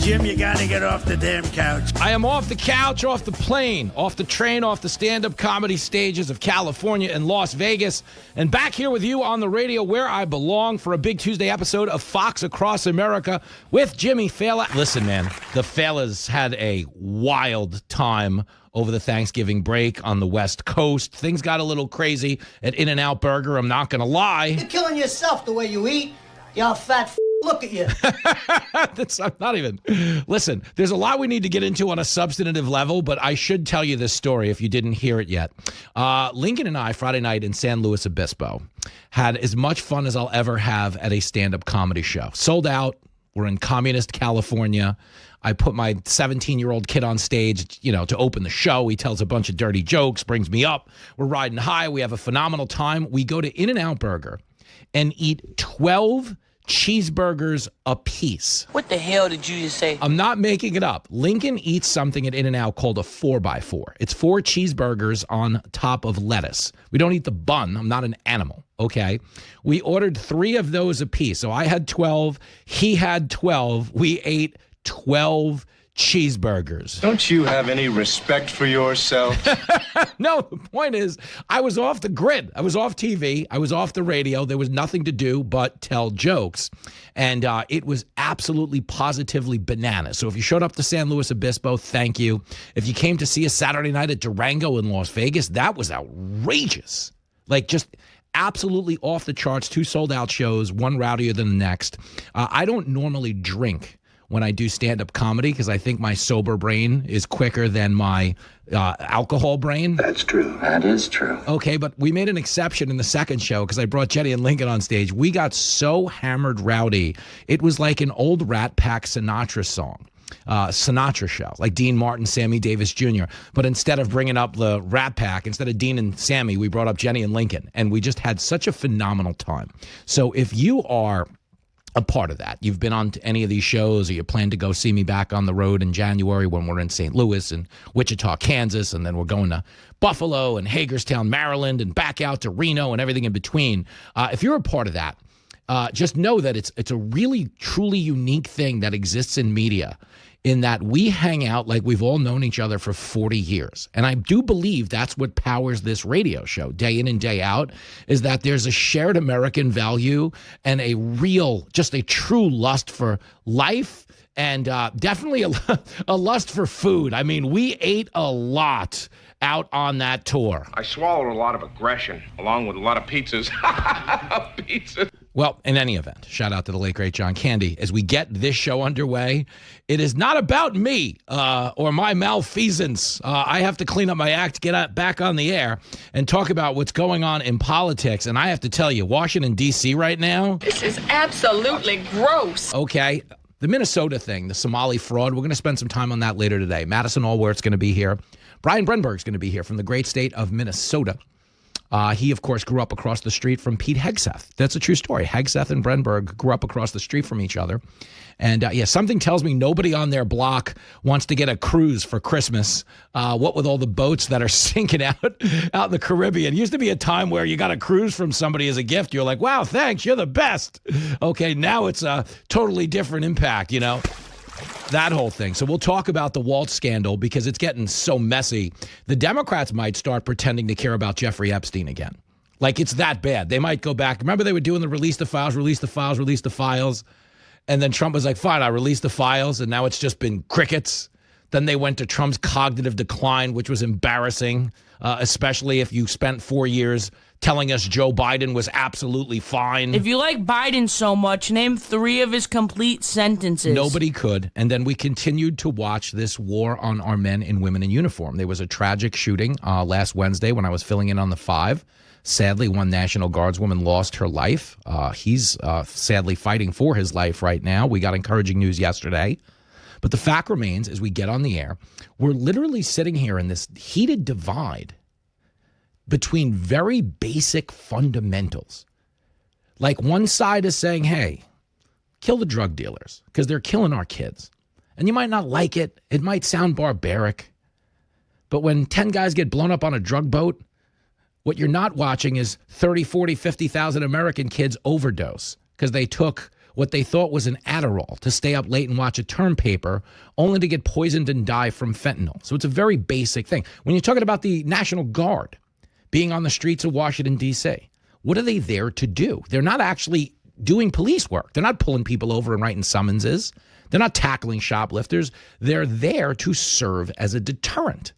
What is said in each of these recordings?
Jim, you got to get off the damn couch. I am off the couch, off the plane, off the train, off the stand-up comedy stages of California and Las Vegas, and back here with you on the radio where I belong for a big Tuesday episode of Fox Across America with Jimmy Fallon. Listen, man, the Fallons had a wild time over the Thanksgiving break on the West Coast. Things got a little crazy at In-N-Out Burger, I'm not going to lie. You're killing yourself the way you eat. You fat look at you. I'm not even. Listen, there's a lot we need to get into on a substantive level, but I should tell you this story if you didn't hear it yet. Lincoln and I, Friday night in San Luis Obispo, had as much fun as I'll ever have at a stand-up comedy show. Sold out. We're in communist California. I put my 17-year-old kid on stage, to open the show. He tells a bunch of dirty jokes, brings me up. We're riding high. We have a phenomenal time. We go to In-N-Out Burger and eat 12 cheeseburgers a piece. What the hell did you just say? I'm not making it up. Lincoln eats something at In-N-Out called a 4x4. It's 4 cheeseburgers on top of lettuce. We don't eat the bun. I'm not an animal, okay? We ordered 3 of those a piece. So I had 12. He had 12. We ate 12 cheeseburgers. Don't you have any respect for yourself? No, the point is, I was off the grid. I was off TV. I was off the radio. There was nothing to do but tell jokes. And it was absolutely, positively bananas. So if you showed up to San Luis Obispo, thank you. If you came to see us Saturday night at Durango in Las Vegas, that was outrageous. Like, just absolutely off the charts. 2 sold-out shows, one rowdier than the next. I don't normally drink when I do stand-up comedy because I think my sober brain is quicker than my alcohol brain. That's true. That is true. Okay, but we made an exception in the second show because I brought Jenny and Lincoln on stage. We got so hammered rowdy. It was like an old Rat Pack Sinatra song. Sinatra show, like Dean Martin, Sammy Davis Jr. But instead of bringing up the Rat Pack, instead of Dean and Sammy, we brought up Jenny and Lincoln. And we just had such a phenomenal time. So if you are a part of that, you've been on to any of these shows, or you plan to go see me back on the road in January when we're in St. Louis and Wichita, Kansas, and then we're going to Buffalo and Hagerstown, Maryland, and back out to Reno and everything in between. If you're a part of that, just know that it's a really, truly unique thing that exists in media, in that we hang out like we've all known each other for 40 years. And I do believe that's what powers this radio show day in and day out, is that there's a shared American value and a real, just a true lust for life, and definitely a lust for food. I mean, we ate a lot out on that tour. I swallowed a lot of aggression, along with a lot of pizzas. Pizzas. Well, in any event, shout out to the late, great John Candy. As we get this show underway, it is not about me or my malfeasance. I have to clean up my act, get back on the air, and talk about what's going on in politics. And I have to tell you, Washington, D.C. right now. This is absolutely gross. Okay. The Minnesota thing, the Somali fraud, we're going to spend some time on that later today. Madison Alworth's going to be here. Brian Brenberg's going to be here from the great state of Minnesota. He, of course, grew up across the street from Pete Hegseth. That's a true story. Hegseth and Brenberg grew up across the street from each other. And, something tells me nobody on their block wants to get a cruise for Christmas. What with all the boats that are sinking out in the Caribbean. It used to be a time where you got a cruise from somebody as a gift. You're like, wow, thanks, you're the best. Okay, now it's a totally different impact, that whole thing. So we'll talk about the Walt scandal because it's getting so messy. The Democrats might start pretending to care about Jeffrey Epstein again. Like, it's that bad. They might go back. Remember, they were doing the release the files, release the files, release the files. And then Trump was like, fine, I released the files. And now it's just been crickets. Then they went to Trump's cognitive decline, which was embarrassing, especially if you spent 4 years telling us Joe Biden was absolutely fine. If you like Biden so much, name 3 of his complete sentences. Nobody could. And then we continued to watch this war on our men and women in uniform. There was a tragic shooting last Wednesday when I was filling in on the 5. Sadly, one National Guardswoman lost her life. He's sadly fighting for his life right now. We got encouraging news yesterday. But the fact remains, as we get on the air, we're literally sitting here in this heated divide between very basic fundamentals. Like, one side is saying, hey, kill the drug dealers because they're killing our kids. And you might not like it. It might sound barbaric. But when 10 guys get blown up on a drug boat, what you're not watching is 30, 40, 50,000 American kids overdose because they took what they thought was an Adderall to stay up late and watch a term paper, only to get poisoned and die from fentanyl. So it's a very basic thing. When you're talking about the National Guard being on the streets of Washington, D.C., what are they there to do? They're not actually doing police work. They're not pulling people over and writing summonses. They're not tackling shoplifters. They're there to serve as a deterrent.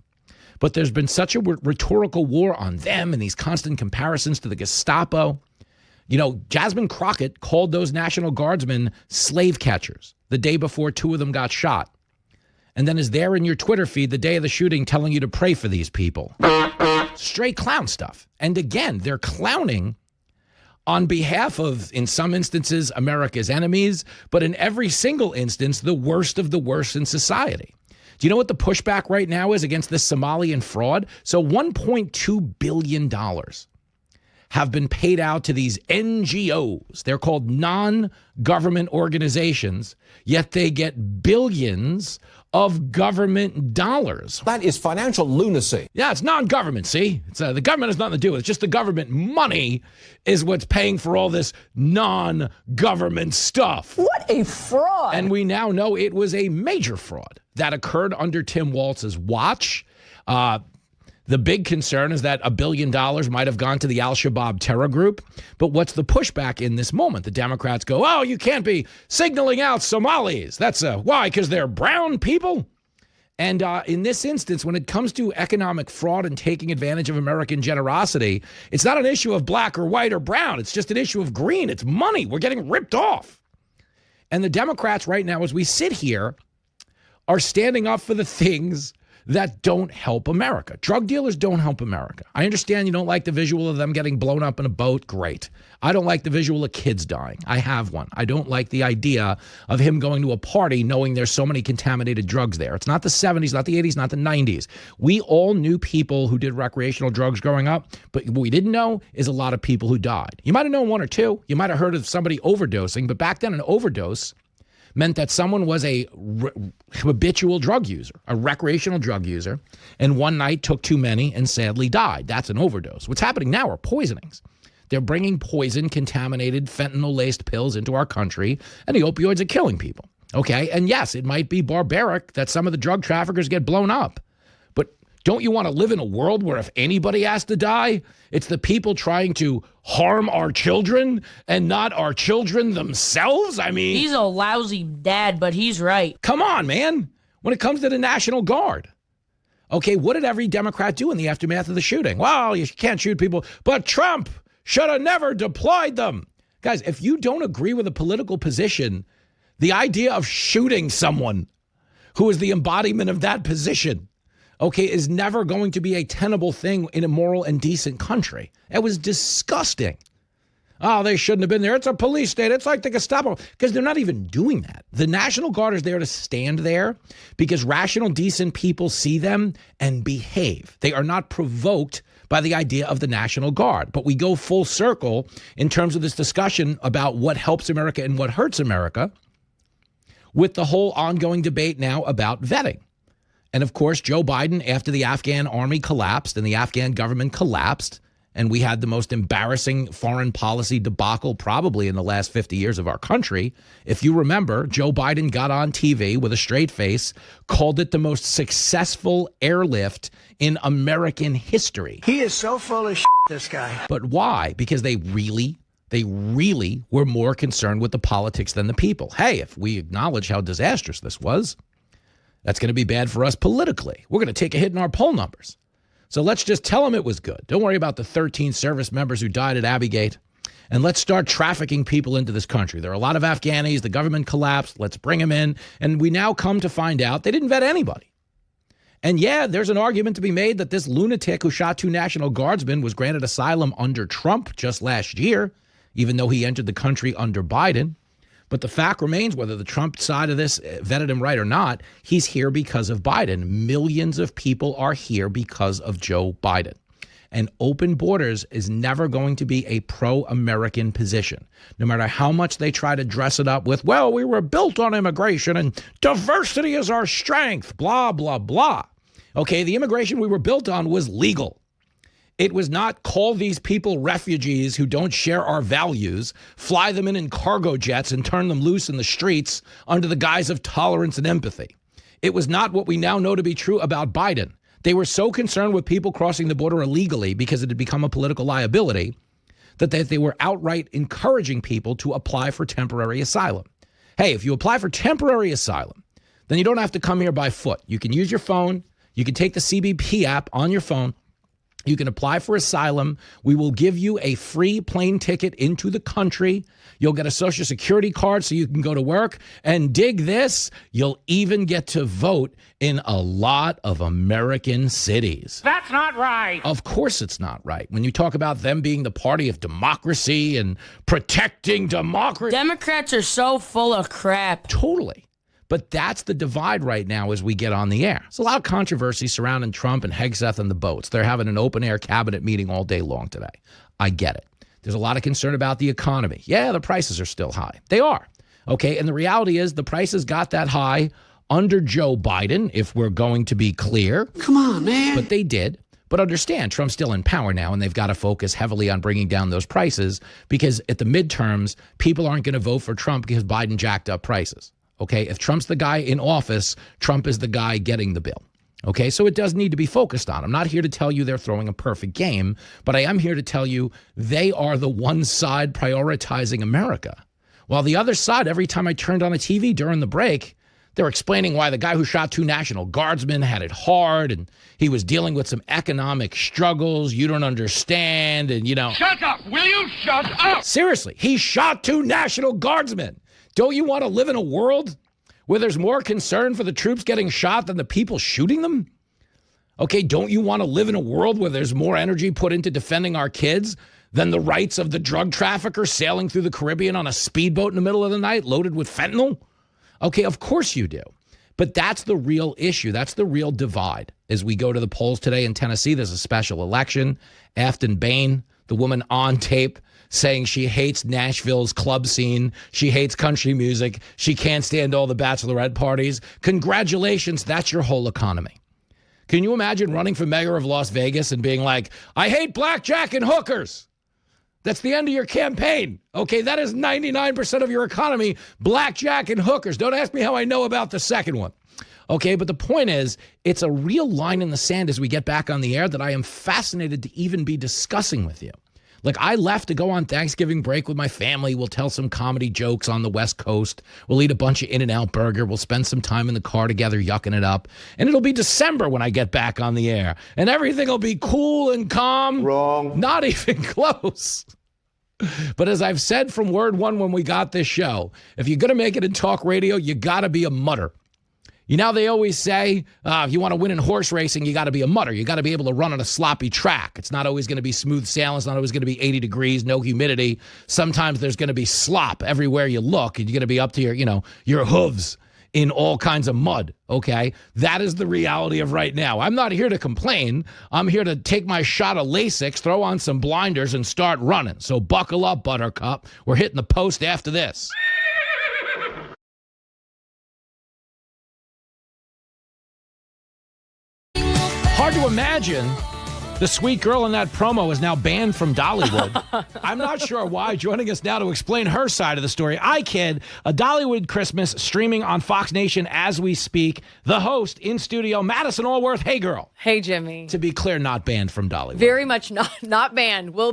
But there's been such a rhetorical war on them and these constant comparisons to the Gestapo. You know, Jasmine Crockett called those National Guardsmen slave catchers the day before 2 of them got shot. And then is there in your Twitter feed the day of the shooting telling you to pray for these people. Straight clown stuff. And again, they're clowning on behalf of, in some instances, America's enemies, but in every single instance, the worst of the worst in society. Do you know what the pushback right now is against this Somalian fraud? So $1.2 billion have been paid out to these NGOs. They're called non-government organizations, yet they get billions of government dollars. That is financial lunacy. Yeah, it's non-government, see? It's, the government has nothing to do with it. It's just the government money is what's paying for all this non-government stuff. What a fraud. And we now know it was a major fraud that occurred under Tim Walz's watch. The big concern is that $1 billion might have gone to the Al-Shabaab terror group. But what's the pushback in this moment? The Democrats go, oh, you can't be signaling out Somalis. That's why? Because they're brown people? And in this instance, when it comes to economic fraud and taking advantage of American generosity, it's not an issue of black or white or brown. It's just an issue of green. It's money. We're getting ripped off. And the Democrats right now, as we sit here, are standing up for the things that don't help America. Drug dealers don't help America. I understand you don't like the visual of them getting blown up in a boat. Great. I don't like the visual of kids dying. I have one. I don't like the idea of him going to a party knowing there's so many contaminated drugs there. It's not the 70s, not the 80s, not the 90s. We all knew people who did recreational drugs growing up, but what we didn't know is a lot of people who died. You might have known 1 or 2. You might have heard of somebody overdosing, but back then an overdose meant that someone was a habitual drug user, a recreational drug user, and one night took too many and sadly died. That's an overdose. What's happening now are poisonings. They're bringing poison, contaminated, fentanyl-laced pills into our country, and the opioids are killing people. Okay, and yes, it might be barbaric that some of the drug traffickers get blown up, but don't you want to live in a world where if anybody has to die, it's the people trying to harm our children and not our children themselves? I mean, He's a lousy dad, but he's right. come on, man. When it comes to the National Guard, okay, what did every Democrat do in the aftermath of the shooting? Well, you can't shoot people, but Trump should have never deployed them. Guys, if you don't agree with a political position, the idea of shooting someone who is the embodiment of that position, okay, is never going to be a tenable thing in a moral and decent country. It was disgusting. Oh, they shouldn't have been there. It's a police state. It's like the Gestapo. Because they're not even doing that. The National Guard is there to stand there because rational, decent people see them and behave. They are not provoked by the idea of the National Guard. But we go full circle in terms of this discussion about what helps America and what hurts America with the whole ongoing debate now about vetting. And of course, Joe Biden, after the Afghan army collapsed and the Afghan government collapsed, and we had the most embarrassing foreign policy debacle probably in the last 50 years of our country. If you remember, Joe Biden got on TV with a straight face, called it the most successful airlift in American history. He is so full of shit, this guy. But why? Because they really were more concerned with the politics than the people. Hey, if we acknowledge how disastrous this was, that's going to be bad for us politically. We're going to take a hit in our poll numbers. So let's just tell them it was good. Don't worry about the 13 service members who died at Abbey Gate. And let's start trafficking people into this country. There are a lot of Afghanis. The government collapsed. Let's bring them in. And we now come to find out they didn't vet anybody. And yeah, there's an argument to be made that this lunatic who shot 2 National Guardsmen was granted asylum under Trump just last year, even though he entered the country under Biden. But the fact remains, whether the Trump side of this vetted him right or not, he's here because of Biden. Millions of people are here because of Joe Biden. And open borders is never going to be a pro-American position, no matter how much they try to dress it up with, well, we were built on immigration and diversity is our strength, blah, blah, blah. Okay, the immigration we were built on was legal. It was not call these people refugees who don't share our values, fly them in cargo jets and turn them loose in the streets under the guise of tolerance and empathy. It was not what we now know to be true about Biden. They were so concerned with people crossing the border illegally because it had become a political liability that they were outright encouraging people to apply for temporary asylum. Hey, if you apply for temporary asylum, then you don't have to come here by foot. You can use your phone. You can take the CBP app on your phone. You can apply for asylum. We will give you a free plane ticket into the country. You'll get a Social Security card so you can go to work. And dig this, you'll even get to vote in a lot of American cities. That's not right. Of course it's not right. When you talk about them being the party of democracy and protecting democracy. Democrats are so full of crap. Totally. But that's the divide right now as we get on the air. There's a lot of controversy surrounding Trump and Hegseth and the boats. They're having an open-air cabinet meeting all day long today. I get it. There's a lot of concern about the economy. Yeah, the prices are still high. They are. Okay, and the reality is the prices got that high under Joe Biden, if we're going to be clear. Come on, man. But they did. But understand, Trump's still in power now, and they've got to focus heavily on bringing down those prices because at the midterms, people aren't going to vote for Trump because Biden jacked up prices. Okay, if Trump's the guy in office, Trump is the guy getting the bill. Okay, so it does need to be focused on. I'm not here to tell you they're throwing a perfect game, but I am here to tell you they are the one side prioritizing America. While the other side, every time I turned on a TV during the break, they're explaining why the guy who shot 2 National Guardsmen had it hard and he was dealing with some economic struggles you don't understand and, Shut up! Will you shut up? Seriously, he shot 2 National Guardsmen. Don't you want to live in a world where there's more concern for the troops getting shot than the people shooting them? Okay, don't you want to live in a world where there's more energy put into defending our kids than the rights of the drug trafficker sailing through the Caribbean on a speedboat in the middle of the night loaded with fentanyl? Okay, of course you do. But that's the real issue. That's the real divide. As we go to the polls today in Tennessee, there's a special election. Afton Bain, the woman on tape, saying she hates Nashville's club scene. She hates country music. She can't stand all the bachelorette parties. Congratulations, that's your whole economy. Can you imagine running for mayor of Las Vegas and being like, I hate blackjack and hookers? That's the end of your campaign. Okay, that is 99% of your economy, blackjack and hookers. Don't ask me how I know about the second one. Okay, but the point is, it's a real line in the sand as we get back on the air that I am fascinated to even be discussing with you. Like, I left to go on Thanksgiving break with my family. We'll tell some comedy jokes on the West Coast. We'll eat a bunch of In-N-Out burger. We'll spend some time in the car together yucking it up. And it'll be December when I get back on the air. And everything will be cool and calm. Wrong. Not even close. But as I've said from word one when we got this show, if you're going to make it in talk radio, you got to be a mutter. You know, they always say, if you want to win in horse racing, you got to be a mutter. You got to be able to run on a sloppy track. It's not always going to be smooth sailing. It's not always going to be 80 degrees, no humidity. Sometimes there's going to be slop everywhere you look, and you're going to be up to your hooves in all kinds of mud, okay? That is the reality of right now. I'm not here to complain. I'm here to take my shot of Lasix, throw on some blinders, and start running. So buckle up, Buttercup. We're hitting the post after this. Hard to imagine the sweet girl in that promo is now banned from Dollywood. I'm not sure why. Joining us now to explain her side of the story, I Kid, a Dollywood Christmas streaming on Fox Nation as we speak. The host in studio, Madison Alworth. Hey, girl. Hey, Jimmy. To be clear, not banned from Dollywood. Very much not banned. We'll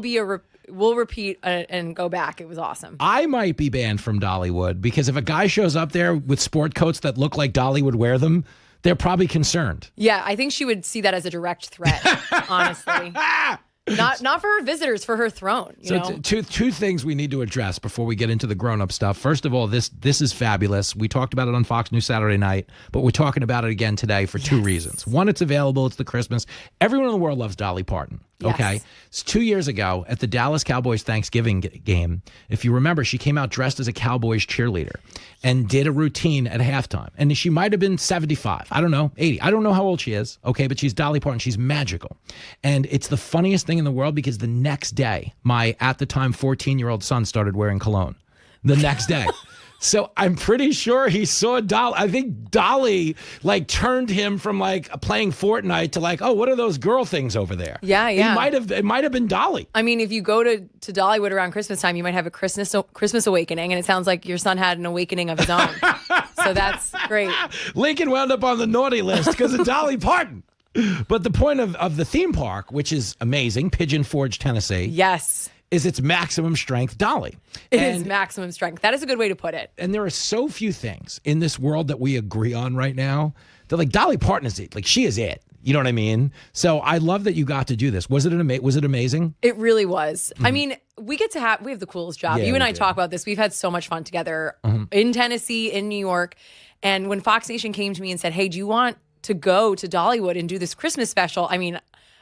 repeat and go back. It was awesome. I might be banned from Dollywood because if a guy shows up there with sport coats that look like Dolly would wear them, they're probably concerned. Yeah, I think she would see that as a direct threat, honestly. Not for her visitors, for her throne. You know? Two things we need to address before we get into the grown-up stuff. First of all, this is fabulous. We talked about it on Fox News Saturday night, but we're talking about it again today for two reasons. One, it's available. It's the Christmas. Everyone in the world loves Dolly Parton. Okay. Yes. It's 2 years ago at the Dallas Cowboys Thanksgiving game. If you remember, she came out dressed as a Cowboys cheerleader and did a routine at halftime. And she might have been 75. I don't know, 80. I don't know how old she is. Okay. But she's Dolly Parton. She's magical. And it's the funniest thing in the world because the next day, my, at the time, 14-year-old son started wearing cologne. The next day. So I'm pretty sure he saw Dolly. I think Dolly like turned him from like playing Fortnite to like, oh, what are those girl things over there? Yeah. It might have been Dolly. I mean, if you go to Dollywood around Christmas time, you might have a Christmas awakening, and it sounds like your son had an awakening of his own. So that's great. Lincoln wound up on the naughty list because of Dolly Parton. But the point of the theme park, which is amazing, Pigeon Forge, Tennessee. Yes. Is its maximum strength Dolly. It is maximum strength. That is a good way to put it. And there are so few things in this world that we agree on right now that like Dolly Parton is it. Like she is it. You know what I mean? So I love that you got to do this. Was it amazing? It really was. I mean, we have the coolest job. Yeah, you and I do. talk about this. We've had so much fun together in Tennessee, in New York. And when Fox Nation came to me and said, hey, do you want to go to Dollywood and do this Christmas special? I mean,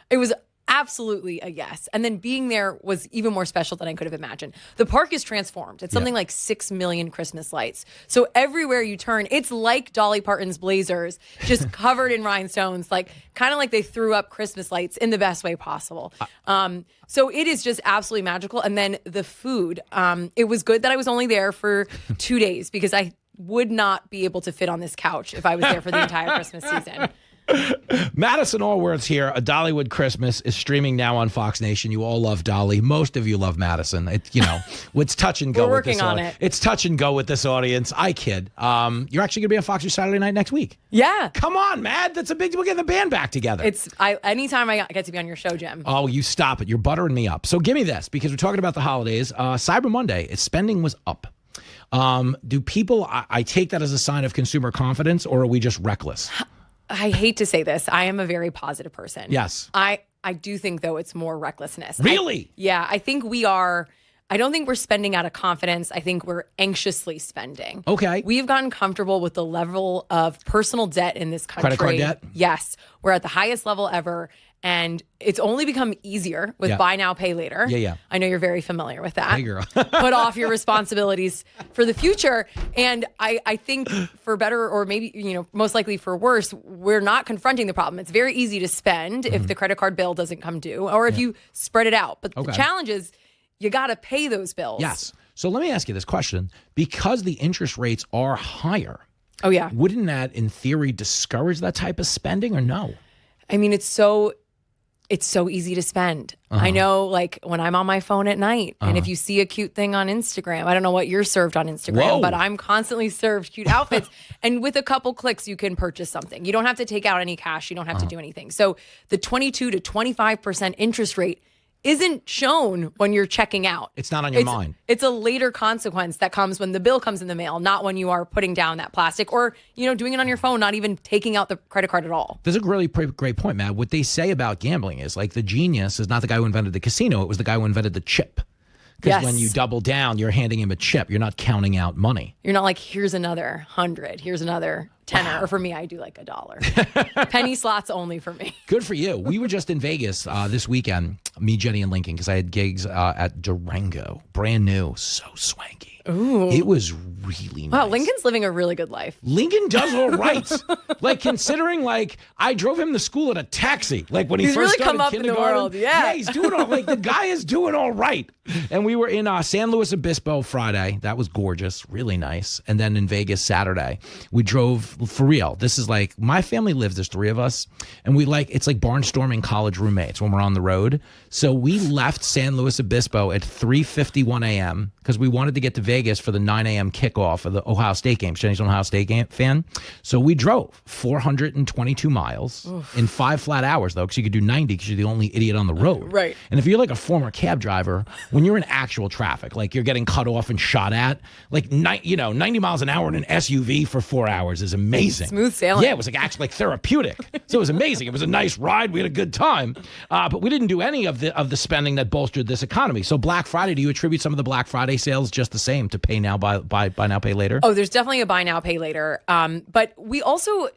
it was absolutely a yes. And then being there was even more special than I could have imagined. The park is transformed. It's something like 6 million Christmas lights. So everywhere you turn, it's like Dolly Parton's blazers, just covered in rhinestones, like kind of like they threw up Christmas lights in the best way possible. So it is just absolutely magical. And then the food, it was good that I was only there for 2 days because I would not be able to fit on this couch if I was there for the entire Christmas season. Madison Alworth here. A Dollywood Christmas is streaming now on Fox Nation. You all love Dolly. Most of you love Madison. It's touch and go. We're with this working on it. It's touch and go with this audience. I kid. You're actually going to be on Fox News Saturday night next week. Yeah. Come on, Mad. That's a big deal. We're getting the band back together. Anytime I get to be on your show, Jim. Oh, you stop it. You're buttering me up. So give me this because we're talking about the holidays. Cyber Monday, spending was up. Do people, I take that as a sign of consumer confidence, or are we just reckless? I hate to say this. I am a very positive person. Yes. I do think, though, it's more recklessness. Really? I think we are. I don't think we're spending out of confidence. I think we're anxiously spending. Okay. We've gotten comfortable with the level of personal debt in this country. Credit card debt? Yes. We're at the highest level ever. And it's only become easier with buy now, pay later. Yeah. I know you're very familiar with that. Hey, girl. Put off your responsibilities for the future. And I think for better or maybe, most likely for worse, we're not confronting the problem. It's very easy to spend if the credit card bill doesn't come due or if you spread it out. But the challenge is you got to pay those bills. Yes. So let me ask you this question. Because the interest rates are higher. Oh, yeah. Wouldn't that, in theory, discourage that type of spending or no? I mean, it's so easy to spend. I know, like, when I'm on my phone at night, and if you see a cute thing on Instagram, I don't know what you're served on Instagram, but I'm constantly served cute outfits. And with a couple clicks, you can purchase something. You don't have to take out any cash. You don't have to do anything. So the 22 to 25% interest rate isn't shown when you're checking out. It's not on your mind. It's a later consequence that comes when the bill comes in the mail, not when you are putting down that plastic or, doing it on your phone, not even taking out the credit card at all. There's a really great point, Matt. What they say about gambling is like the genius is not the guy who invented the casino. It was the guy who invented the chip. Because when you double down, you're handing him a chip. You're not counting out money. You're not like, here's another 100. Here's another tenner. Wow. Or for me, I do like $1. Penny slots only for me. Good for you. We were just in Vegas this weekend, me, Jenny, and Lincoln, because I had gigs at Durango. Brand new. So swanky. Ooh. It was really nice. Wow, Lincoln's living a really good life. Lincoln does all right. Like, considering, like, I drove him to school in a taxi. Like, when he he's first really started come up kindergarten. in the world, yeah. He's doing all, like, the guy is doing all right. And we were in San Luis Obispo Friday. That was gorgeous. Really nice. And then in Vegas Saturday. We drove, for real. This is like, my family lives, there's 3 of us. And it's like barnstorming college roommates when we're on the road. So we left San Luis Obispo at 3:51 a.m. because we wanted to get to Vegas for the 9 a.m. kickoff of the Ohio State game. Jenny's an Ohio State fan. So we drove 422 miles in 5 flat hours, though, because you could do 90 because you're the only idiot on the road. Right. And if you're like a former cab driver, when you're in actual traffic, like you're getting cut off and shot at, like 90 miles an hour in an SUV for 4 hours is amazing. Smooth sailing. Yeah, it was like actually like therapeutic. So it was amazing. It was a nice ride. We had a good time. But we didn't do any of the spending that bolstered this economy. So Black Friday, do you attribute some of the Black Friday sales just the same to pay now, buy now, pay later? Oh, there's definitely a buy now, pay later. But we also,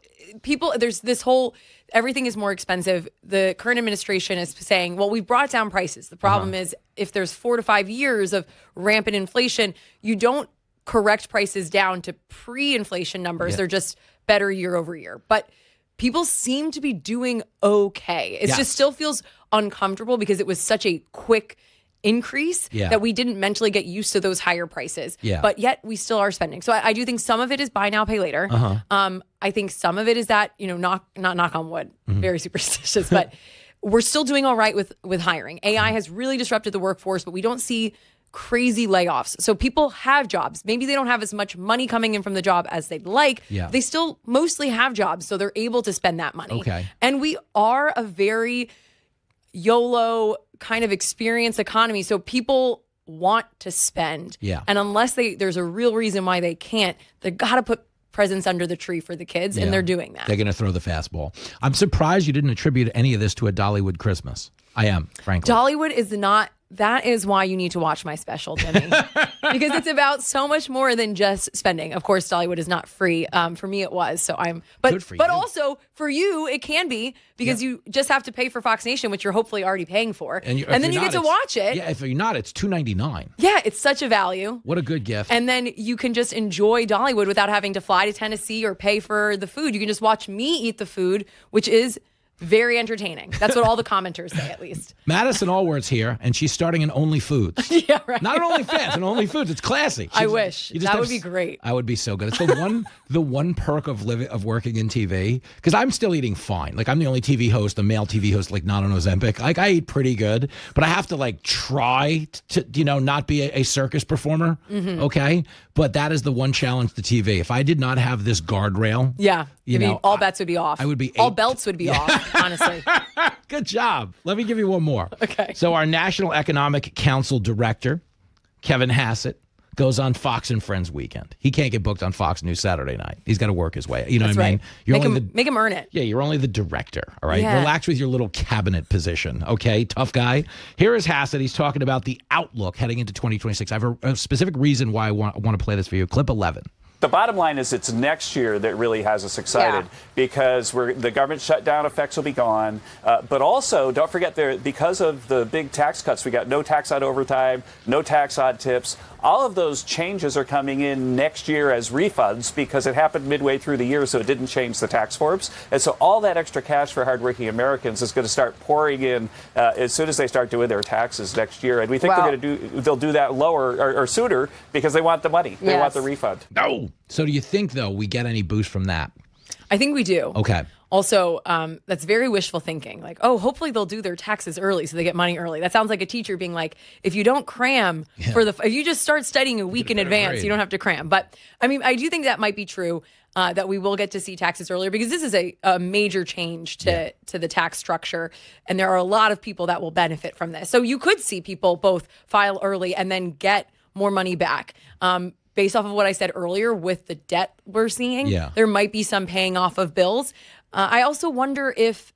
there's this whole, everything is more expensive. The current administration is saying, well, we brought down prices. The problem is if there's 4 to 5 years of rampant inflation, you don't correct prices down to pre-inflation numbers. They're just better year over year. But people seem to be doing okay. It just still feels uncomfortable because it was such a quick increase that we didn't mentally get used to those higher prices. Yeah. But yet we still are spending. So I do think some of it is buy now, pay later. I think some of it is that, not knock on wood, very superstitious, but we're still doing all right with hiring. AI has really disrupted the workforce, but we don't see crazy layoffs. So people have jobs. Maybe they don't have as much money coming in from the job as they'd like. Yeah. They still mostly have jobs, so they're able to spend that money. Okay. And we are a very YOLO kind of experience economy. So people want to spend. Yeah. And unless there's a real reason why they can't, they got to put presents under the tree for the kids, and they're doing that. They're going to throw the fastball. I'm surprised you didn't attribute any of this to a Dollywood Christmas. I am, frankly. Dollywood is not. That is why you need to watch my special, Jimmy, because it's about so much more than just spending. Of course, Dollywood is not free. For me, it was. So Good for but you. also for you, it can be because you just have to pay for Fox Nation, which you're hopefully already paying for, and then you get to watch it. Yeah, if you're not, it's $2.99. Yeah, it's such a value. What a good gift. And then you can just enjoy Dollywood without having to fly to Tennessee or pay for the food. You can just watch me eat the food, which is very entertaining. That's what all the commenters say, at least. Madison Alworth's here, and she's starting an Only Foods. Yeah, right. Not an OnlyFans, an Only Foods. It's classy. I wish. That would be great. I would be so good. It's the one perk of working in TV, because I'm still eating fine. Like, I'm the only TV host, a male TV host, like, not on Ozempic. Like, I eat pretty good, but I have to, like, try to, not be a circus performer. Okay? But that is the one challenge to TV. If I did not have this guardrail, all bets would be off. I would be all belts would be off, honestly. Good job. Let me give you one more. Okay. So our National Economic Council director, Kevin Hassett, goes on Fox and Friends weekend. He can't get booked on Fox News Saturday night. He's got to work his way. You know That's what I mean? right. Make him earn it. Yeah, you're only the director, all right? Yeah. Relax with your little cabinet position, okay? Tough guy. Here is Hassett. He's talking about the outlook heading into 2026. I have a specific reason why I want to play this for you. Clip 11. The bottom line is it's next year that really has us excited because the government shutdown effects will be gone. But also, don't forget, because of the big tax cuts, we got no tax on overtime, no tax on tips. All of those changes are coming in next year as refunds because it happened midway through the year, so it didn't change the tax forms. And so all that extra cash for hardworking Americans is going to start pouring in as soon as they start doing their taxes next year. And we think they'll do that lower or sooner because they want the money. They want the refund. No. So do you think, though, we get any boost from that? I think we do. Okay. Also, that's very wishful thinking. Like, hopefully they'll do their taxes early so they get money early. That sounds like a teacher being like, if you don't cram if you just start studying a week in advance, you don't have to cram. But I mean, I do think that might be true, that we will get to see taxes earlier because this is a major change to the tax structure. And there are a lot of people that will benefit from this. So you could see people both file early and then get more money back. Based off of what I said earlier with the debt we're seeing, there might be some paying off of bills. I also wonder if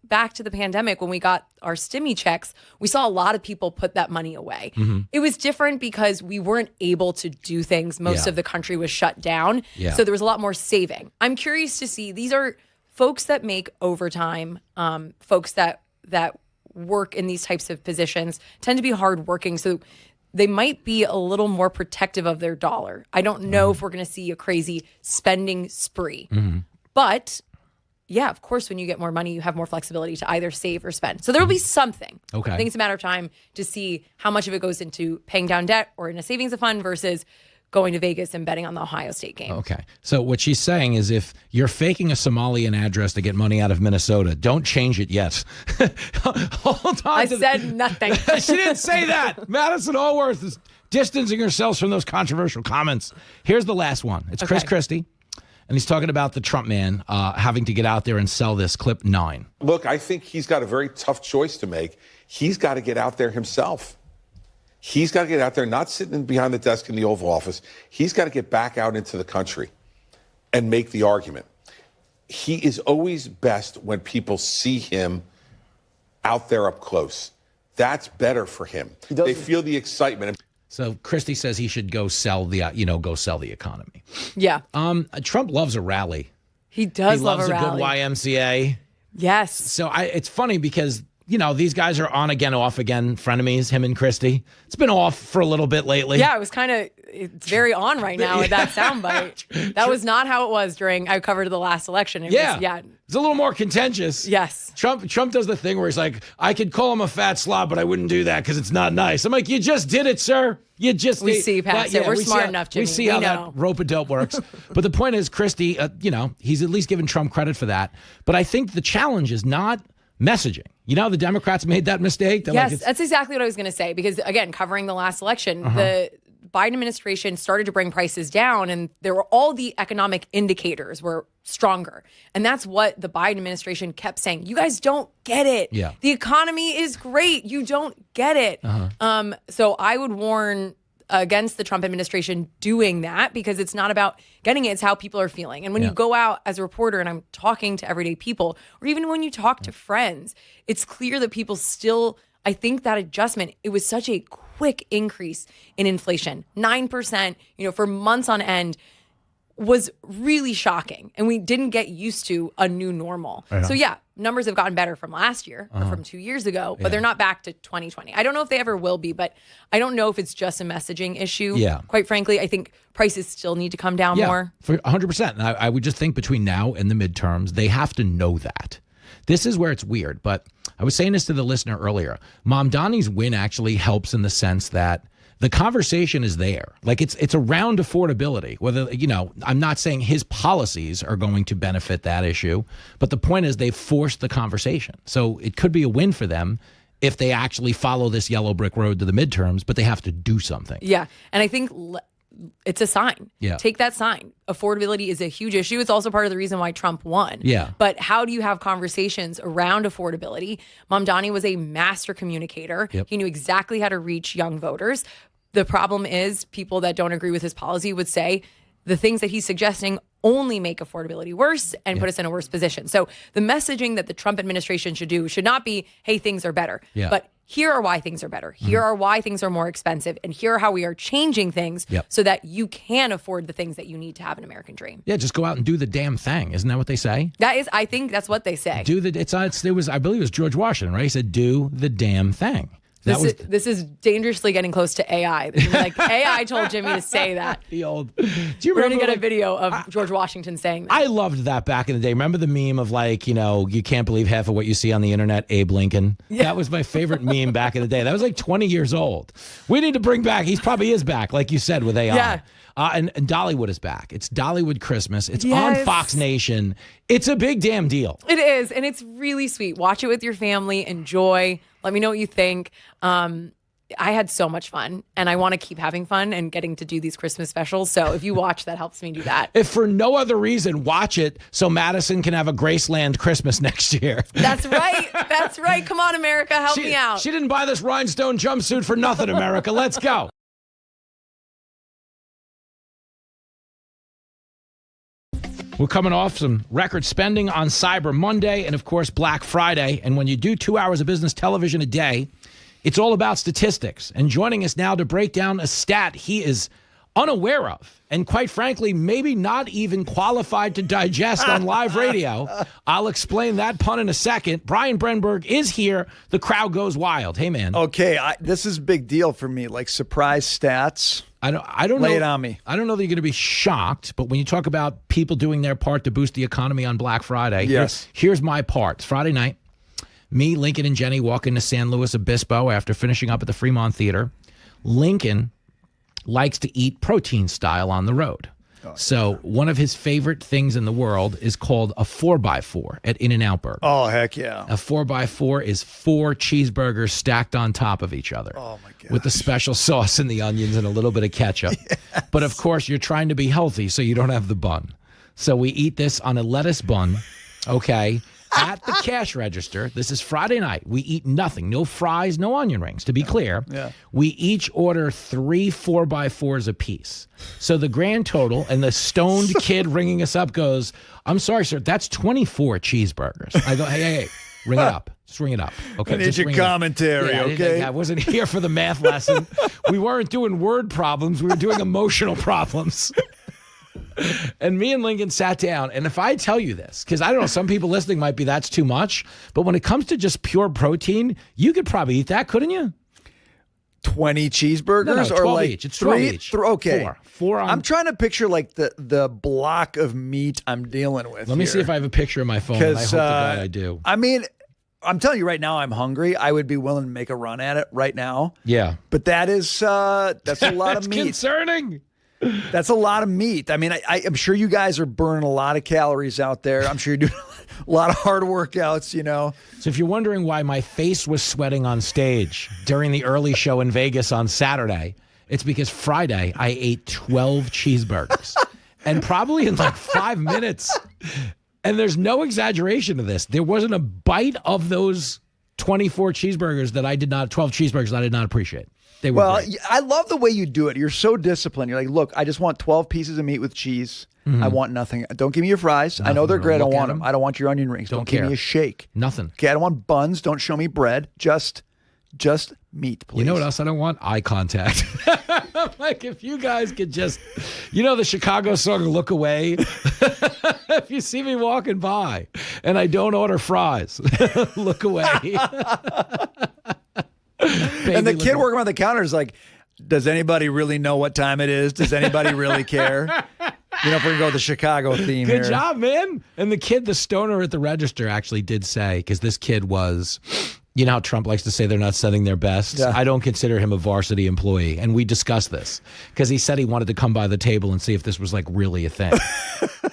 back to the pandemic, when we got our stimmy checks, we saw a lot of people put that money away. It was different because we weren't able to do things. Most of the country was shut down. So there was a lot more saving. I'm curious to see, these are folks that make overtime, folks that work in these types of positions tend to be hardworking. So they might be a little more protective of their dollar. I don't know if we're going to see a crazy spending spree. But yeah, of course, when you get more money, you have more flexibility to either save or spend. So there will be something. Okay. I think it's a matter of time to see how much of it goes into paying down debt or in a savings fund versus going to Vegas and betting on the Ohio State game. Okay. So what she's saying is if you're faking a Somalian address to get money out of Minnesota, don't change it yet. Hold on. I said nothing. She didn't say that. Madison Alworth is distancing herself from those controversial comments. Here's the last one. It's Chris Christie. And he's talking about the Trump man having to get out there and sell this. Clip 9. Look, I think he's got a very tough choice to make. He's got to get out there himself. He's got to get out there, not sitting behind the desk in the Oval Office. He's got to get back out into the country and make the argument. He is always best when people see him out there up close. That's better for him. They feel the excitement. So Christie says he should go sell the economy. Yeah. Trump loves a rally. He does love a rally. He loves a good YMCA. Yes. So it's funny because these guys are on again, off again, frenemies, him and Christie. It's been off for a little bit lately. Yeah, it's very on right now with that soundbite. That was not how it was I covered the last election. It's a little more contentious. Yes. Trump does the thing where he's like, I could call him a fat slob, but I wouldn't do that because it's not nice. I'm like, you just did it, sir. We see past it. We're smart enough, Jimmy. We see how that rope-a-dope works. But the point is, Christie, he's at least giving Trump credit for that. But I think the challenge is not messaging. The Democrats made that mistake. Yes, that's exactly what I was going to say. Because, again, covering the last election, the Biden administration started to bring prices down, and all the economic indicators were stronger. And that's what the Biden administration kept saying. You guys don't get it. Yeah. The economy is great. You don't get it. So I would warn against the Trump administration doing that, because it's not about getting it, it's how people are feeling. And when you go out as a reporter and I'm talking to everyday people, or even when you talk to friends, it's clear that people still, I think that adjustment, it was such a quick increase in inflation. 9%, for months on end was really shocking. And we didn't get used to a new normal. So numbers have gotten better from last year or from 2 years ago, but they're not back to 2020. I don't know if they ever will be, but I don't know if it's just a messaging issue. Yeah. Quite frankly, I think prices still need to come down more. For 100%. And I would just think between now and the midterms, they have to know that. This is where it's weird, but I was saying this to the listener earlier. Mom Donnie's win actually helps in the sense that the conversation is there. Like it's around affordability. Whether, I'm not saying his policies are going to benefit that issue, but the point is they've forced the conversation. So it could be a win for them if they actually follow this yellow brick road to the midterms, but they have to do something. Yeah. And I think it's a sign. Yeah. Take that sign. Affordability is a huge issue. It's also part of the reason why Trump won. Yeah. But how do you have conversations around affordability? Mamdani was a master communicator. Yep. He knew exactly how to reach young voters. The problem is people that don't agree with his policy would say the things that he's suggesting only make affordability worse and put us in a worse position. So the messaging that the Trump administration should do should not be, hey, things are better. Yeah. But here are why things are better. Here are why things are more expensive. And here are how we are changing things so that you can afford the things that you need to have an American dream. Yeah, just go out and do the damn thing. Isn't that what they say? I think that's what they say. I believe it was George Washington, right? He said, do the damn thing. This is dangerously getting close to AI. Like AI told Jimmy to say that. Do you remember? We're going to get a video of George Washington saying that. I loved that back in the day. Remember the meme of you can't believe half of what you see on the internet, Abe Lincoln? Yeah. That was my favorite meme back in the day. That was like 20 years old. We need to bring back, he probably is back, like you said, with AI. Yeah. And Dollywood is back. It's Dollywood Christmas. It's on Fox Nation. It's a big damn deal. It is, and it's really sweet. Watch it with your family. Enjoy. Let me know what you think. I had so much fun, and I want to keep having fun and getting to do these Christmas specials. So if you watch, that helps me do that. If for no other reason, watch it so Madison can have a Graceland Christmas next year. That's right. That's right. Come on, America. Help me out. She didn't buy this rhinestone jumpsuit for nothing, America. Let's go. We're coming off some record spending on Cyber Monday and, of course, Black Friday. And when you do 2 hours of business television a day, it's all about statistics. And joining us now to break down a stat he is unaware of and, quite frankly, maybe not even qualified to digest on live radio. I'll explain that pun in a second. Brian Brenberg is here. The crowd goes wild. Hey, man. Okay, this is a big deal for me, like surprise stats. I don't Lay know. it on me. I don't know that you're going to be shocked, but when you talk about people doing their part to boost the economy on Black Friday, here's my part. It's Friday night. Me, Lincoln, and Jenny walk into San Luis Obispo after finishing up at the Fremont Theater. Lincoln likes to eat protein style on the road. So one of his favorite things in the world is called a 4x4 at In-N-Out Burger. Oh, heck yeah. A 4x4 is 4 cheeseburgers stacked on top of each other. Oh, my God. With the special sauce and the onions and a little bit of ketchup. Yes. But, of course, you're trying to be healthy, so you don't have the bun. So we eat this on a lettuce bun, okay, at the cash register. This is Friday night. We eat nothing. No fries, no onion rings, to be clear. Yeah. We each order 3 4x4s apiece. So the grand total, and the stoned kid ringing us up goes, I'm sorry, sir, that's 24 cheeseburgers. I go, hey, ring it up. Just ring it up. Okay. I need your commentary, okay? I wasn't here for the math lesson. We weren't doing word problems. We were doing emotional problems. And me and Lincoln sat down, and if I tell you this, because I don't know, some people listening might be that's too much, but when it comes to just pure protein, you could probably eat that, couldn't you? 20 cheeseburgers No, or 12 like each. It's 12 each. Okay. Four on. I'm trying to picture like the block of meat I'm dealing with. Let me see if I have a picture of my phone. And I hope to God I do. I mean, I'm telling you right now, I'm hungry. I would be willing to make a run at it right now. Yeah. But that's a lot of meat. Concerning. That's a lot of meat. I mean, I'm sure you guys are burning a lot of calories out there. I'm sure you're doing a lot of hard workouts, you know. So if you're wondering why my face was sweating on stage during the early show in Vegas on Saturday, it's because Friday I ate 12 cheeseburgers. And probably in like 5 minutes. And there's no exaggeration to this. There wasn't a bite of those 24 cheeseburgers that I did not, 12 cheeseburgers that I did not appreciate. They were great. I love the way you do it. You're so disciplined. You're like, look, I just want 12 pieces of meat with cheese. I want nothing. Don't give me your fries. I know they're great. I don't want them. I don't want your onion rings. Don't give me a shake. Nothing. Okay, I don't want buns. Don't show me bread. Just meat, please. You know what else I don't want? Eye contact. Like if you guys could just, you know the Chicago song, Look Away? If you see me walking by and I don't order fries, look away. And the kid working on the counter is like, does anybody really know what time it is? Does anybody really care? You know, if we're going to go with the Chicago theme Good here. job, man. And the stoner at the register actually did say, because this kid was, you know how Trump likes to say they're not sending their best? Yeah. I don't consider him a varsity employee. And we discussed this because he said he wanted to come by the table and see if this was like really a thing.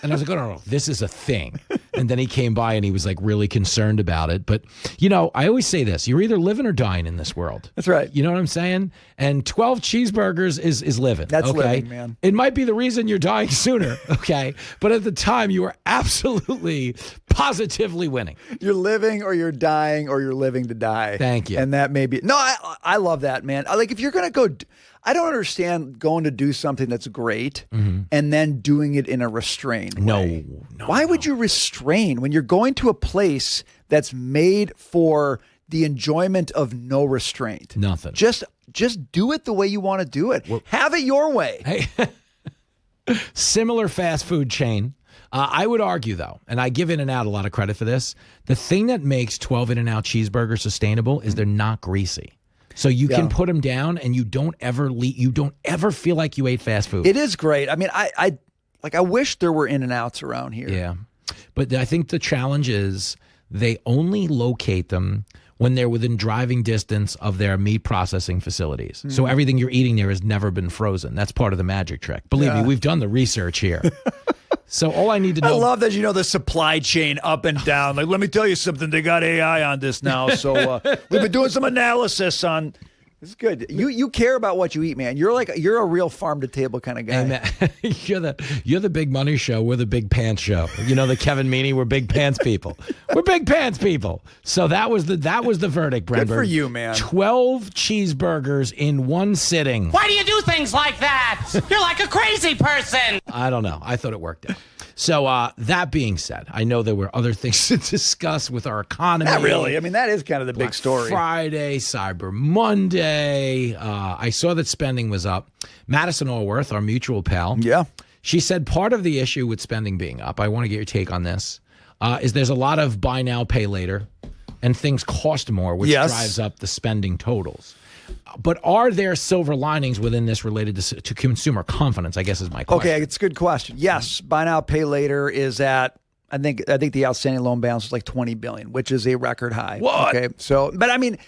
And I was like, oh, no, this is a thing. And then he came by and he was like really concerned about it. But, you know, I always say this, you're either living or dying in this world. That's right. You know what I'm saying? And 12 cheeseburgers is living. That's okay? living, man. It might be the reason you're dying sooner, okay? But at the time, you were absolutely, positively winning. You're living or you're dying or you're living to die. Thank you. And that may be... No, I love that, man. Like, if you're going to go... I don't understand going to do something that's great and then doing it in a restrained way. No. Why would you restrain when you're going to a place that's made for the enjoyment of no restraint? Nothing. Just do it the way you want to do it. Have it your way. Hey, similar fast food chain. I would argue, though, and I give In-N-Out a lot of credit for this, the thing that makes 12 In-N-Out cheeseburgers sustainable is they're not greasy. So you can put them down and you don't ever feel like you ate fast food. It is great. I mean, I wish there were In-N-Outs around here. Yeah. But I think the challenge is they only locate them when they're within driving distance of their meat processing facilities. So everything you're eating there has never been frozen. That's part of the magic trick. Believe me, we've done the research here. So all I need to know... I love that you know the supply chain up and down. Like, let me tell you something. They got AI on this now. So we've been doing some analysis on... It's good. You care about what you eat, man. You're a real farm to table kind of guy. Hey, you're the big money show. We're the big pants show. You know the Kevin Meaney. We're big pants people. We're big pants people. So that was the verdict, Brenberg. Good for you, man. 12 cheeseburgers in one sitting. Why do you do things like that? You're like a crazy person. I don't know. I thought it worked out. So that being said, I know there were other things to discuss with our economy. Not really. I mean, that is kind of the big story. Friday, Cyber Monday. I saw that spending was up. Madison Alworth, our mutual pal. Yeah. She said part of the issue with spending being up, I want to get your take on this, is there's a lot of buy now, pay later, and things cost more, which drives up the spending totals. But are there silver linings within this related to consumer confidence, I guess is my question. Okay, it's a good question. Yes, buy now, pay later is at, I think the outstanding loan balance is like $20 billion, which is a record high. What? Okay, so, but I mean,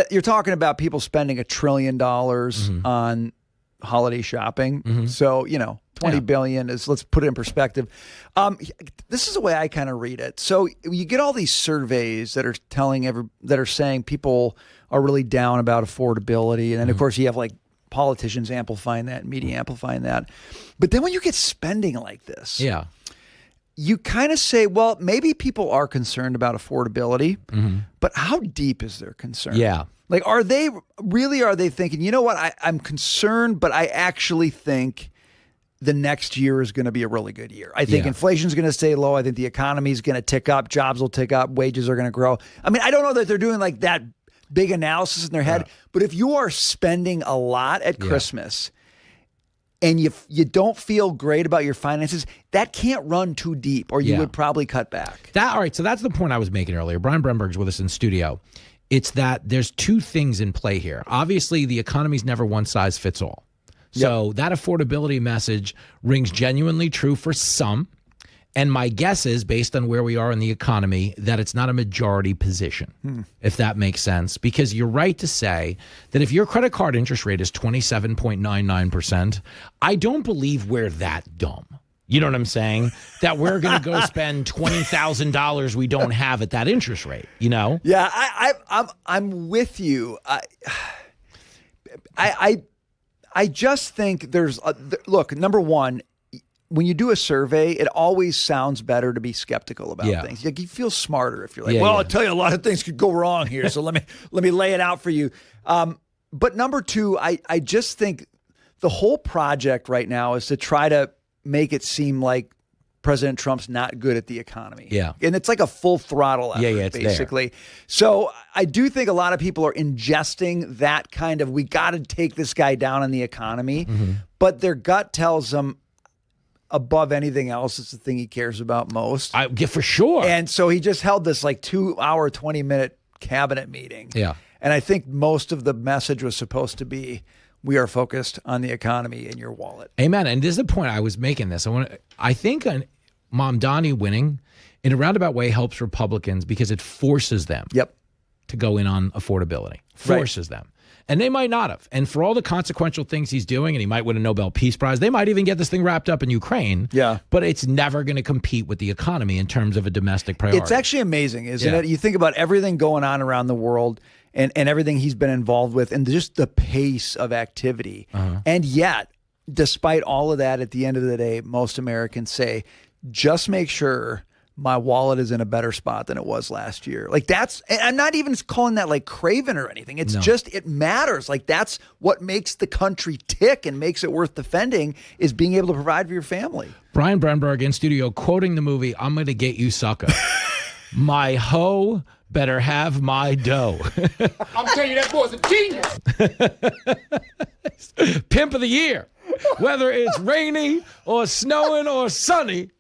you're talking about people spending $1 trillion on holiday shopping. So, you know, $20 billion is, let's put it in perspective. This is the way I kind of read it. So you get all these surveys that are saying people are really down about affordability. And then of course you have like politicians amplifying that, media amplifying that. But then when you get spending like this, you kind of say, well, maybe people are concerned about affordability, but how deep is their concern? Yeah. Like, are they thinking, you know what, I'm concerned, but I actually think the next year is going to be a really good year. I think inflation's going to stay low. I think the economy is going to tick up. Jobs will tick up. Wages are going to grow. I mean, I don't know that they're doing like that big analysis in their head, but if you are spending a lot at Christmas, and you don't feel great about your finances, that can't run too deep, or you would probably cut back. All right, so that's the point I was making earlier. Brian Brenberg's with us in studio. It's that there's two things in play here. Obviously, the economy's never one size fits all. So that affordability message rings genuinely true for some. And my guess is, based on where we are in the economy, that it's not a majority position, if that makes sense. Because you're right to say that if your credit card interest rate is 27.99%, I don't believe we're that dumb. You know what I'm saying? That we're going to go spend $20,000 we don't have at that interest rate, you know? Yeah, I'm with you. I just think there's look, number one, when you do a survey, it always sounds better to be skeptical about things. Like, you feel smarter if you're like, I'll tell you, a lot of things could go wrong here, so let me lay it out for you. But number two, I just think the whole project right now is to try to make it seem like President Trump's not good at the economy. Yeah. And it's like a full throttle effort, it's basically. there. So I do think a lot of people are ingesting that kind of, we got to take this guy down in the economy, but their gut tells them above anything else, it's the thing he cares about most. For sure. And so he just held this like 2-hour, 20-minute cabinet meeting. Yeah. And I think most of the message was supposed to be, we are focused on the economy and your wallet. Amen. And this is the point I was making this. I think Mamdani winning in a roundabout way helps Republicans because it forces them to go in on affordability. Forces them. And they might not have. And for all the consequential things he's doing, and he might win a Nobel Peace Prize, they might even get this thing wrapped up in Ukraine. Yeah. But it's never going to compete with the economy in terms of a domestic priority. It's actually amazing, isn't it? You think about everything going on around the world and everything he's been involved with and just the pace of activity. And yet, despite all of that, at the end of the day, most Americans say, just make sure my wallet is in a better spot than it was last year. Like, that's, I'm not even calling that like craven or anything. It's just, it matters. Like, that's what makes the country tick and makes it worth defending, is being able to provide for your family. Brian Brenberg in studio quoting the movie, I'm going to get you, sucker. My hoe better have my dough. I'm telling you, that boy's a genius. Pimp of the year. Whether it's rainy or snowing or sunny,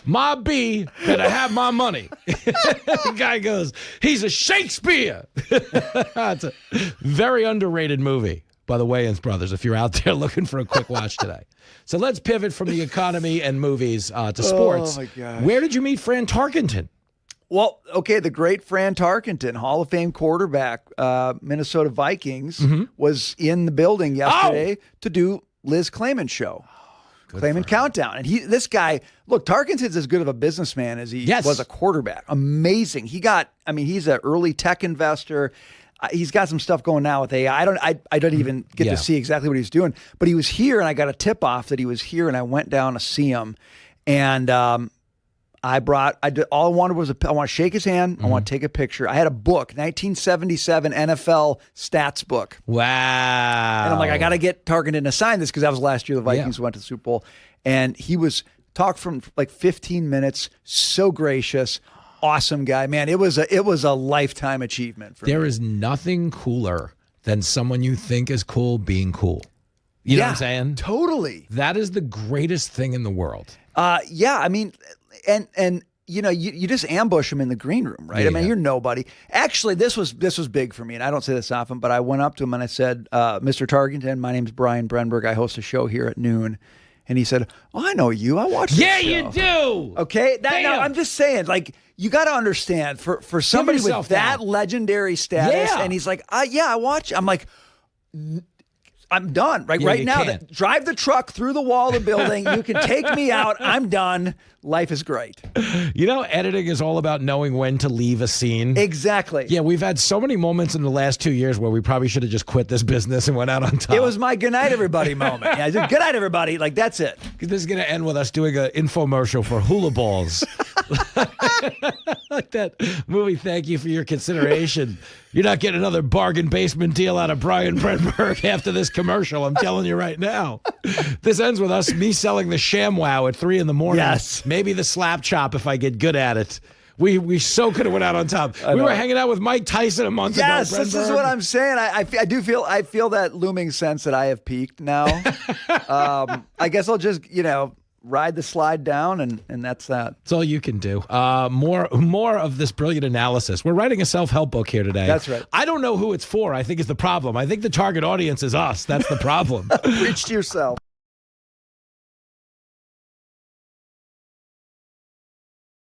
my B better have my money. The guy goes, he's a Shakespeare. It's a very underrated movie by the Wayans brothers, if you're out there looking for a quick watch today. So let's pivot from the economy and movies to sports. Oh, my gosh. Where did you meet Fran Tarkenton? Well, okay, the great Fran Tarkenton, Hall of Fame quarterback, Minnesota Vikings, was in the building yesterday to do Liz Klayman's show. Klayman Countdown. And this guy, look, Tarkenton's as good of a businessman as he was a quarterback. Amazing. He's an early tech investor. He's got some stuff going now with AI. I don't even get to see exactly what he's doing, but he was here and I got a tip off that he was here and I went down to see him. And all I wanted was I want to shake his hand. I want to take a picture. I had a book, 1977 NFL stats book. Wow. And I'm like, I got to get Tarkenton to sign this because that was last year the Vikings went to the Super Bowl. And he talked for like 15 minutes. So gracious. Awesome guy, man. It was a lifetime achievement for me. There is nothing cooler than someone you think is cool being cool. You know what I'm saying? Totally. That is the greatest thing in the world. Yeah, I mean, and you know, you just ambush him in the green room, right? Yeah, I mean, you're nobody. Actually, this was big for me, and I don't say this often, but I went up to him and I said, Mr. Tarkenton, my name's Brian Brenberg. I host a show here at noon. And he said, "Oh, I know you. I watch this show." You do. Okay, now I'm just saying, like, you got to understand for somebody with that legendary status, and he's like, "Yeah, I watch." I'm like, I'm done. Right now, drive the truck through the wall of the building. You can take me out. I'm done. Life is great. You know, editing is all about knowing when to leave a scene. Exactly. Yeah, we've had so many moments in the last 2 years where we probably should have just quit this business and went out on top. It was my good night, everybody moment. Yeah, good night, everybody. Like, that's it. Because this is going to end with us doing an infomercial for hula balls. Like that movie, thank you for your consideration. You're not getting another bargain basement deal out of Brian Brenberg after this commercial. I'm telling you right now. This ends with me selling the ShamWow at 3 a.m. Yes. Maybe the slap chop if I get good at it. We so could have went out on top. We were hanging out with Mike Tyson a month ago. Yes, this is what I'm saying. I feel that looming sense that I have peaked now. I guess I'll just ride the slide down, and that's that. That's all you can do. More of this brilliant analysis. We're writing a self-help book here today. That's right. I don't know who it's for, I think is the problem. I think the target audience is us. That's the problem. Preach to yourself.